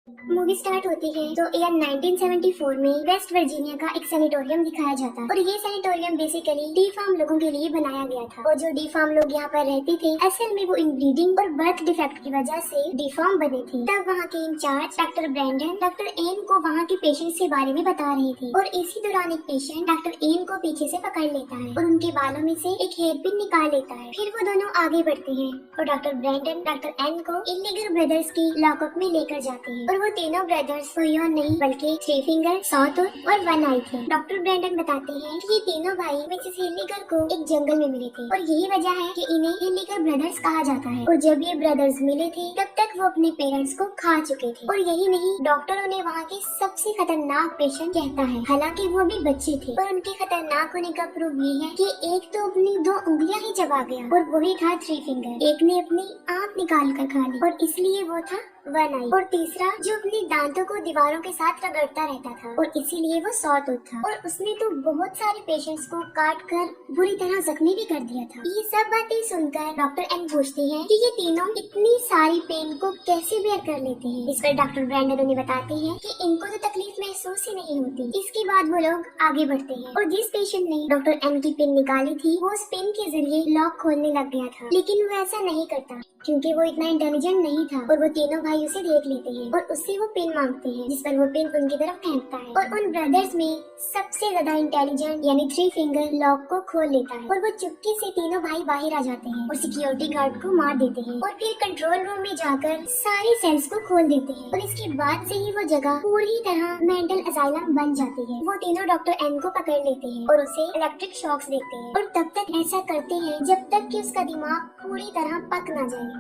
Movie start होती है तो ईयर 1974 में वेस्ट वर्जीनिया का एक सैनिटोरियम दिखाया जाता है और ये सैनिटोरियम बेसिकली डी फार्म लोगों के लिए बनाया गया था। और जो डी फार्म लोग यहाँ पर रहते थे असल में वो इनब्रीडिंग और बर्थ डिफेक्ट की वजह से डी फार्म बने थे। तब वहाँ के incharge doctor Brandon doctor N को वहाँ के पेशेंट्स के बारे में बता रहे थे और इसी दौरान एक पेशेंट डॉक्टर एन को पीछे से पकड़ लेता है और उनके बालों में से एक हेयर पिन निकाल लेता है। फिर वो दोनों आगे बढ़ते हैं और डॉक्टर ब्रैंडन डॉक्टर एन को इलीगल ब्रदर्स की लॉकअप में लेकर जाते हैं और वो तीनों ब्रदर्स कोई और नहीं बल्कि थ्री फिंगर, सॉटूथ और वन आई थे। डॉक्टर ब्रैंडन बताते हैं कि ये तीनों भाई मिसेस हिल्लिगर को एक जंगल में मिले थे और यही वजह है कि इन्हें हिल्लिगर ब्रदर्स कहा जाता है। और जब ये ब्रदर्स मिले थे तब तक वो अपने पेरेंट्स को खा चुके थे। और यही नहीं, डॉक्टर उन्हें वहाँ के सबसे खतरनाक पेशेंट कहता है। हालांकि वो भी बच्चे थे पर उनके खतरनाक होने का प्रूफ ये है कि एक तो अपनी 2 उंगलियां ही चबा गया और वही था थ्री फिंगर। एक ने अपनी आंख निकाल कर खा ली और इसलिए वो था वन आई। और तीसरा जो अपने दांतों को दीवारों के साथ रगड़ता रहता था और इसीलिए वो सॉटूथ था। और उसने तो बहुत सारे पेशेंट्स को काट कर बुरी तरह जख्मी भी कर दिया था। ये सब बातें सुनकर डॉक्टर एन पूछते हैं कि ये तीनों इतनी सारी पेन को कैसे बेयर कर लेते हैं। इस पर डॉक्टर ब्रैंडन उन्हें बताते हैं कि इनको तो तकलीफ महसूस ही नहीं होती। इसके बाद वो लोग आगे बढ़ते हैं और जिस पेशेंट ने डॉक्टर एन की पिन निकाली थी वो उस पिन के जरिए लॉक खोलने लग गया था, लेकिन वो ऐसा नहीं करता क्योंकि वो इतना इंटेलिजेंट नहीं था। और वो तीनों भाई उसे देख लेते हैं और उससे वो पिन मांगते हैं, जिस पर वो पिन उनकी तरफ फेंकता है और उन ब्रदर्स में सबसे ज्यादा इंटेलिजेंट यानी थ्री फिंगर लॉक को खोल लेता है और वो चुपके से तीनों भाई बाहर आ जाते हैं और सिक्योरिटी गार्ड को मार देते हैं और फिर कंट्रोल रूम में जाकर सारे सेल्स को खोल देते हैं। और इसके बाद से ही वो जगह पूरी तरह मेंटल असाइलम बन जाती है। वो तीनों डॉक्टर एन को पकड़ लेते हैं और उसे इलेक्ट्रिक शॉक्स देते हैं और तब तक ऐसा करते हैं जब तक कि उसका दिमाग पूरी तरह पक ना जाए।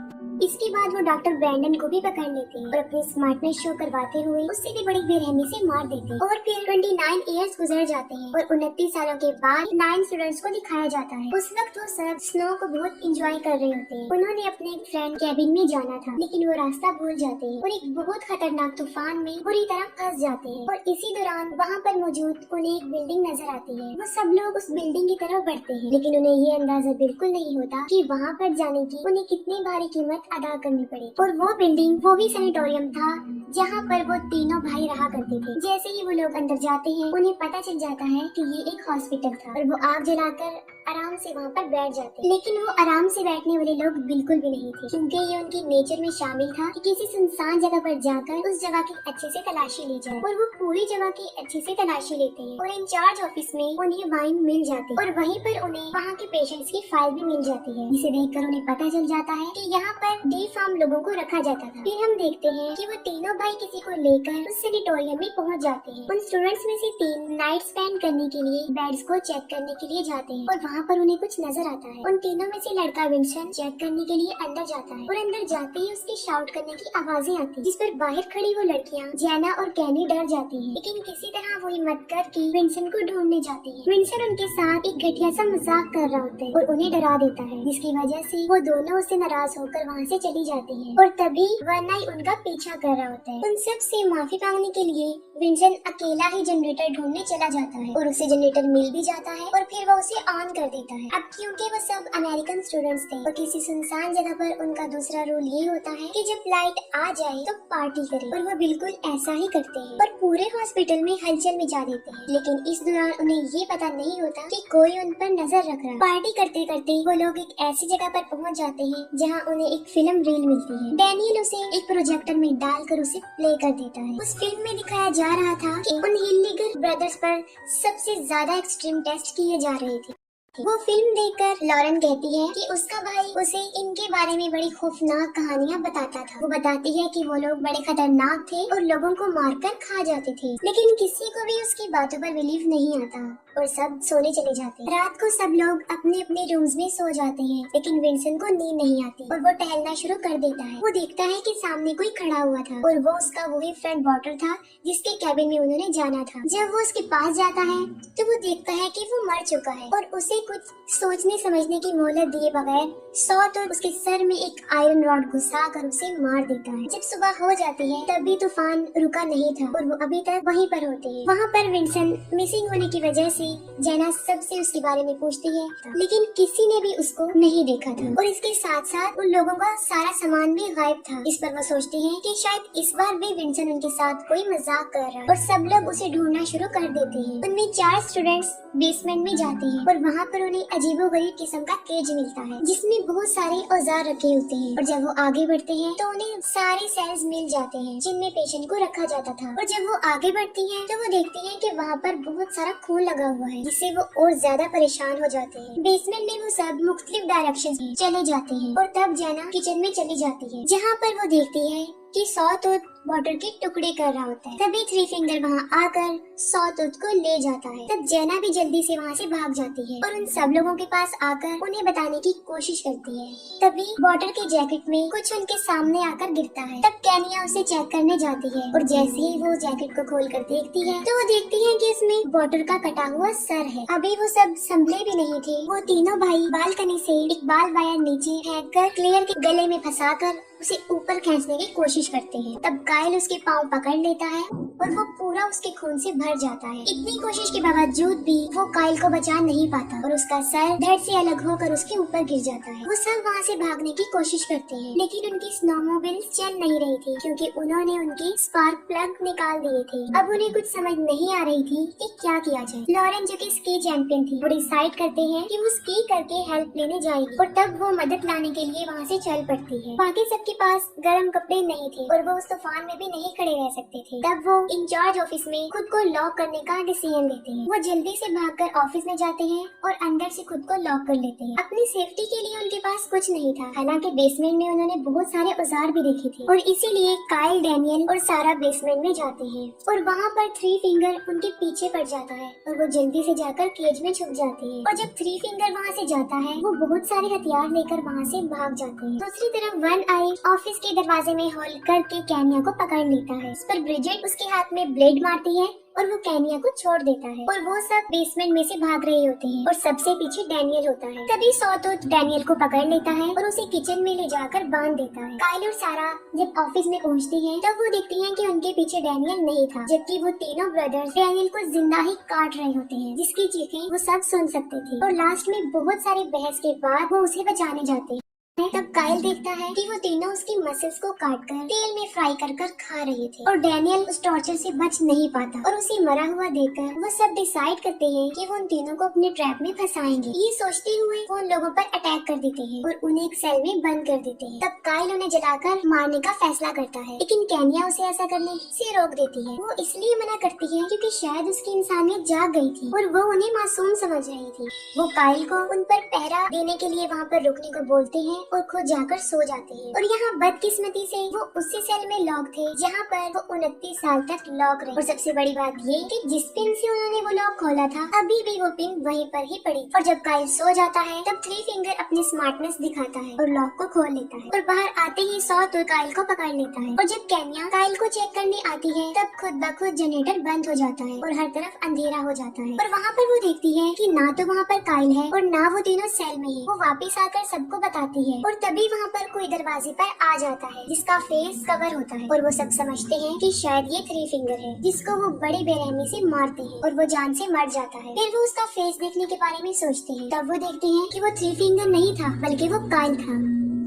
इसके बाद वो डॉक्टर ब्रैंडन को भी पकड़ लेते हैं और अपनी स्मार्टनेस शो करवाते हुए उससे भी बड़ी बेरहमी से मार देते हैं। और फिर 29 इयर्स गुजर जाते हैं और 29 सालों के बाद 9 स्टूडेंट्स को दिखाया जाता है। उस वक्त वो सब स्नो को बहुत एंजॉय कर रहे होते हैं। उन्होंने अपने एक फ्रेंड कैबिन में जाना था लेकिन वो रास्ता भूल जाते हैं और एक बहुत खतरनाक तूफान में बुरी तरह फंस जाते हैं। और इसी दौरान वहाँ पर मौजूद उन्हें एक बिल्डिंग नजर आती है। वो सब लोग उस बिल्डिंग की तरफ बढ़ते हैं लेकिन उन्हें ये अंदाजा बिल्कुल नहीं होता कि वहाँ पर जाने की उन्हें कितनी भारी कीमत अदा करनी पड़ी। और वो बिल्डिंग वो भी सैनिटोरियम था जहाँ पर वो तीनों भाई रहा करते थे। जैसे ही वो लोग अंदर जाते हैं उन्हें पता चल जाता है कि ये एक हॉस्पिटल था और वो आग जलाकर आराम से वहाँ पर बैठ जाते हैं। लेकिन वो आराम से बैठने वाले लोग बिल्कुल भी नहीं थे क्योंकि ये उनकी नेचर में शामिल था कि किसी सुनसान जगह पर जाकर उस जगह की अच्छे से तलाशी ली जाए। और वो पूरी जगह की अच्छे से तलाशी लेते हैं और इंचार्ज ऑफिस में उन्हें वाइन मिल जाती है और वहीं पर उन्हें वहाँ के पेशेंट्स की फाइल भी मिल जाती है, जिसे देखकर उन्हें पता चल जाता है कि यहाँ पर डी फार्म लोगों को रखा जाता था। फिर हम देखते हैं कि वो तीनों भाई किसी को लेकर उस सैनिटोरियम में पहुँच जाते हैं। उन स्टूडेंट्स में से 3 नाइट स्पेंड करने के लिए बेड्स को चेक करने के लिए जाते हैं और वहाँ पर उन्हें कुछ नजर आता है। उन तीनों में से लड़का विंसन चेक करने के लिए अंदर जाता है और अंदर जाते ही उसके शाउट करने की आवाजें आती, जिस पर बाहर खड़ी वो लड़कियाँ जैना और कैनी डर जाती हैं। लेकिन किसी तरह वो हिम्मत करके विंसन को ढूंढने जाती है। विंसन उनके साथ एक घटिया सा मजाक कर रहा होता है और उन्हें डरा देता है, जिसकी वजह से वो दोनों उससे नाराज होकर वहाँ से चली जाती हैं। और तभी वन आई उनका पीछा कर रहा होता है। उन सब से माफी मांगने के लिए विंसन अकेला ही जनरेटर ढूंढने चला जाता है और उसे जनरेटर मिल भी जाता है और फिर वो उसे ऑन कर देता है। अब क्योंकि वो सब अमेरिकन स्टूडेंट्स थे और किसी सुनसान जगह पर उनका दूसरा रूल ये होता है कि जब लाइट आ जाए तो पार्टी करें, और वो बिल्कुल ऐसा ही करते हैं और पूरे हॉस्पिटल में हलचल मचा देते हैं। लेकिन इस दौरान उन्हें ये पता नहीं होता कि कोई उन पर नजर रख रहा है। पार्टी करते करते वो लोग एक ऐसी जगह पर पहुंच जाते हैं जहां उन्हें एक फिल्म रील मिलती है। डैनियल उसे एक प्रोजेक्टर में डालकर उसे प्ले कर देता है। उस फिल्म में दिखाया जा रहा था कि उन हिल्लिगर ब्रदर्स पर सबसे ज्यादा एक्सट्रीम टेस्ट किए जा रहे थे। वो फिल्म देखकर लॉरेन कहती है कि उसका भाई उसे इनके बारे में बड़ी खौफनाक कहानियां बताता था। वो बताती है कि वो लोग बड़े खतरनाक थे और लोगों को मारकर खा जाते थे, लेकिन किसी को भी उसकी बातों पर बिलीव नहीं आता और सब सोने चले जाते हैं। रात को सब लोग अपने अपने रूम्स में सो जाते हैं, लेकिन विंसन को नींद नहीं आती और वो टहलना शुरू कर देता है। वो देखता है कि सामने कोई खड़ा हुआ था और वो उसका वही फ्रेंड वॉटर था जिसके कैबिन में उन्होंने जाना था। जब वो उसके पास जाता है तो वो देखता है कि वो मर चुका है और उसे कुछ सोचने समझने की मोहलत दिए बगैर सॉटूथ उसके सर में एक आयरन रॉड घुसा कर उसे मार देता है। जब सुबह हो जाती है तब भी तूफान रुका नहीं था और वो अभी तक वहीं पर होते हैं। वहाँ पर विंसन मिसिंग होने की वजह से जेना सबसे उसके बारे में पूछती है, लेकिन किसी ने भी उसको नहीं देखा था और इसके साथ साथ उन लोगों का सारा सामान भी गायब था। इस पर वो सोचती है कि शायद इस बार भी विंसन उनके साथ कोई मजाक कर रहा है और सब लोग उसे ढूंढना शुरू कर देते हैं। उनमें 4 स्टूडेंट्स बेसमेंट में जाते हैं और वहाँ पर उन्हें अजीबोगरीब किस्म का केज मिलता है जिसमें बहुत सारे औजार रखे होते हैं। और जब वो आगे बढ़ते हैं तो उन्हें सारे सेल्स मिल जाते हैं जिनमें पेशेंट को रखा जाता था। और जब वो आगे बढ़ती हैं तो वो देखती हैं कि वहाँ पर बहुत सारा खून लगा हुआ है जिससे वो और ज्यादा परेशान हो जाते हैं। बेसमेंट में वो सब मुख्तलिफ डायरेक्शन में चले जाते हैं और तब जेना किचन में चली जाती है जहाँ पर वो देखती है कि सॉटूथ वाटर के टुकड़े कर रहा होता है। तभी थ्री फिंगर वहाँ आकर सॉटूथ को ले जाता है। तब जेना भी जल्दी से वहाँ से भाग जाती है और उन सब लोगों के पास आकर उन्हें बताने की कोशिश करती है। तभी वाटर के जैकेट में कुछ उनके सामने आकर गिरता है। तब केनिया उसे चेक करने जाती है और जैसे ही वो जैकेट को खोल कर देखती है तो वो देखती है कि इसमें वाटर का कटा हुआ सर है। अभी वो सब संभले भी नहीं थे। वो तीनों भाई बालकनी से एक बाल वायर नीचे फेंक कर क्लेयर के गले में फंसाकर उसे ऊपर खींचने की कोशिश करते हैं। तब काइल उसके पाँव पकड़ लेता है और वो पूरा उसके खून से भर जाता है। इतनी कोशिश के बावजूद भी वो काइल को बचा नहीं पाता और उसका सर धड़ से अलग होकर उसके ऊपर गिर जाता है। वो सब वहाँ से भागने की कोशिश करते हैं लेकिन उनकी स्नोमोबाइल चल नहीं रही थी क्योंकि उन्होंने उनके स्पार्क प्लग निकाल दिए थे। अब उन्हें कुछ समझ नहीं आ रही थी कि क्या किया जाए। लॉरेन जो कि स्की चैंपियन थी वो डिसाइड करते हैं कि वो स्की करके हेल्प लेने जाएगी और तब वो मदद लाने के लिए वहाँ से चल पड़ती है। बाकी सबके पास गर्म कपड़े नहीं थे और वो उस तूफान में भी नहीं खड़े रह सकते थे। तब वो इंचार्ज ऑफिस में खुद को लॉक करने का डिसीजन लेते हैं। वो जल्दी से भागकर ऑफिस में जाते हैं और अंदर से खुद को लॉक कर लेते हैं। अपनी सेफ्टी के लिए उनके पास कुछ नहीं था। हालांकि बेसमेंट में उन्होंने बहुत सारे औजार भी देखे थे और इसीलिए काइल, डैनियल और सारा बेसमेंट में जाते हैं और वहाँ पर थ्री फिंगर उनके पीछे पड़ जाता है और वो जल्दी से जाकर केज में छुप जाते हैं। और जब थ्री फिंगर वहाँ से जाता है वो बहुत सारे हथियार लेकर वहाँ से भाग जाते हैं। दूसरी तरफ वन आई ऑफिस के दरवाजे में होल्ड करके केनिया को पकड़ लेता है। इस पर ब्रिजेट उसके हाथ में ब्लेड मारती है और वो केनिया को छोड़ देता है और वो सब बेसमेंट में से भाग रहे होते हैं और सबसे पीछे डैनियल होता है। तभी सॉटूथ डैनियल को पकड़ लेता है और उसे किचन में ले जाकर बांध देता है। काइल और सारा जब ऑफिस में पहुंचती हैं तब वो देखती हैं कि उनके पीछे डैनियल नहीं था, जबकि वो तीनों ब्रदर्स डैनियल को जिंदा ही काट रहे होते हैं जिसकी चीखें वो सब सुन सकते थे। और लास्ट में बहुत सारी बहस के बाद वो उसे बचाने जाते हैं। तब काइल देखता है कि वो तीनों उसकी मसल्स को काटकर तेल में फ्राई कर कर खा रहे थे और डैनियल उस टॉर्चर से बच नहीं पाता और उसे मरा हुआ देखकर वो सब डिसाइड करते हैं कि वो उन तीनों को अपने ट्रैप में फंसाएंगे। ये सोचते हुए वो उन लोगों पर अटैक कर देते हैं और उन्हें एक सेल में बंद कर देते हैं। तब काइल उन्हें जलाकर मारने का फैसला करता है लेकिन केनिया उसे ऐसा करने से रोक देती है। वो इसलिए मना करती है क्योंकि शायद उसकी इंसानियत जाग गई थी और वो उन्हें मासूम समझ रही थी। वो काइल को उन पर पहरा देने के लिए वहाँ पर रुकने को बोलते हैं और खुद जाकर सो जाते हैं। और यहाँ बदकिस्मती से वो उसी सेल में लॉक थे जहाँ पर वो 29 साल तक लॉक रहे। और सबसे बड़ी बात ये कि जिस पिन से उन्होंने वो लॉक खोला था अभी भी वो पिन वहीं पर ही पड़ी। और जब काइल सो जाता है तब थ्री फिंगर अपनी स्मार्टनेस दिखाता है और लॉक को खोल लेता है और बाहर आते ही सॉटूथ काइल को पकड़ लेता है। और जब केनिया काइल को चेक करने आती है तब खुद ब खुद जनरेटर बंद हो जाता है और हर तरफ अंधेरा हो जाता है। और वहाँ पर वो देखती है कि ना तो वहाँ पर काइल है और ना वो तीनों सेल में है। वो वापस आकर सबको बताती है और तभी वहाँ पर कोई दरवाजे पर आ जाता है जिसका फेस कवर होता है और वो सब समझते हैं कि शायद ये थ्री फिंगर है जिसको वो बड़ी बेरहमी से मारते हैं और वो जान से मर जाता है। फिर वो उसका फेस देखने के बारे में सोचते हैं। तब वो देखते हैं कि वो थ्री फिंगर नहीं था बल्कि वो काइल था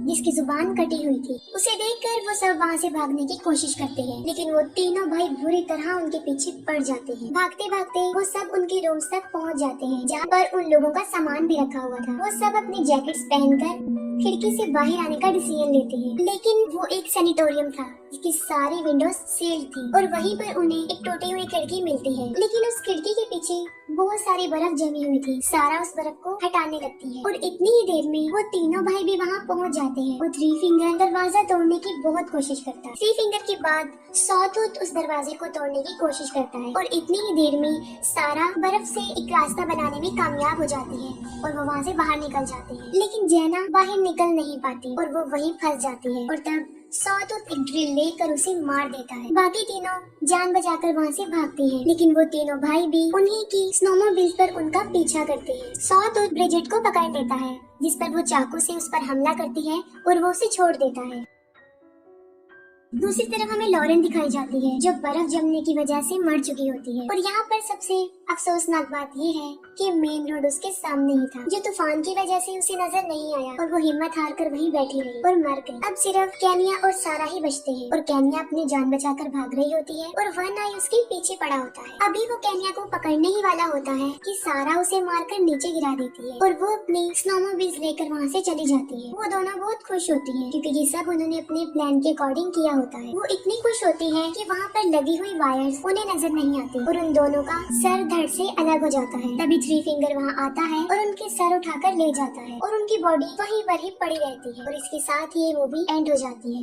जिसकी जुबान कटी हुई थी। उसे देखकर वो सब वहाँ से भागने की कोशिश करते हैं लेकिन वो तीनों भाई बुरी तरह उनके पीछे पड़ जाते हैं। भागते भागते वो सब उनके रूम्स तक पहुँच जाते हैं जहाँ पर उन लोगों का सामान भी रखा हुआ था। वो सब अपने जैकेट्स पहनकर खिड़की से बाहर आने का डिसीजन लेते हैं लेकिन वो एक सैनिटोरियम था जिसकी सारी विंडोज सील्ड थी और वहीं पर उन्हें एक टूटी हुई खिड़की मिलती है लेकिन उस खिड़की के पीछे बहुत सारी बर्फ जमी हुई थी। सारा उस बर्फ को हटाने लगती है और इतनी ही देर में वो तीनों भाई भी वहाँ पहुँच जाते हैं। वो थ्री फिंगर दरवाजा तोड़ने की बहुत कोशिश करता है। थ्री फिंगर के बाद सॉटूथ उस दरवाजे को तोड़ने की कोशिश करता है और इतनी ही देर में सारा बर्फ से एक रास्ता बनाने में कामयाब हो जाती है और वो वहाँ से बाहर निकल जाते हैं। लेकिन जेना बाहर निकल नहीं पाती और वो वहीं फंस जाती है और तब सॉटूथ एक ड्रिल लेकर उसे मार देता है। बाकी तीनों जान बचाकर वहाँ से भागते हैं, लेकिन वो तीनों भाई भी उन्हीं की स्नोमोबिल पर उनका पीछा करते हैं। सॉटूथ ब्रिजिट को पकड़ लेता है, जिस पर वो चाकू से उस पर हमला करती है और वो उसे छोड़ देता है। दूसरी तरफ हमें लॉरेन दिखाई जाती है, जो बर्फ जमने की वजह से मर चुकी होती है। और यहाँ पर सबसे अफसोसनाक बात ये है कि मेन रोड उसके सामने ही था, जो तूफान की वजह से उसे नजर नहीं आया और वो हिम्मत हार कर वहीं बैठी रही और मर गई। अब सिर्फ केनिया और सारा ही बचते हैं और केनिया अपनी जान बचाकर भाग रही होती है और वन आई उसके पीछे पड़ा होता है। अभी वो केनिया को पकड़ने ही वाला होता है कि सारा उसे मारकर नीचे गिरा देती है और वो अपनी स्नोमोबिल्स लेकर वहाँ से चली जाती है। वो दोनों बहुत खुश होती है क्योंकि ये सब उन्होंने अपने प्लान के अकॉर्डिंग किया होता है। वो इतनी खुश होती है कि वहाँ पर लगी हुई वायर्स उन्हें नजर नहीं आती और उन दोनों का सर धड़ से अलग हो जाता है। तभी थ्री फिंगर वहाँ आता है और उनके सर उठाकर ले जाता है और उनकी बॉडी वहीं पर ही पड़ी रहती है और इसके साथ ही ये मूवी एंड हो जाती है।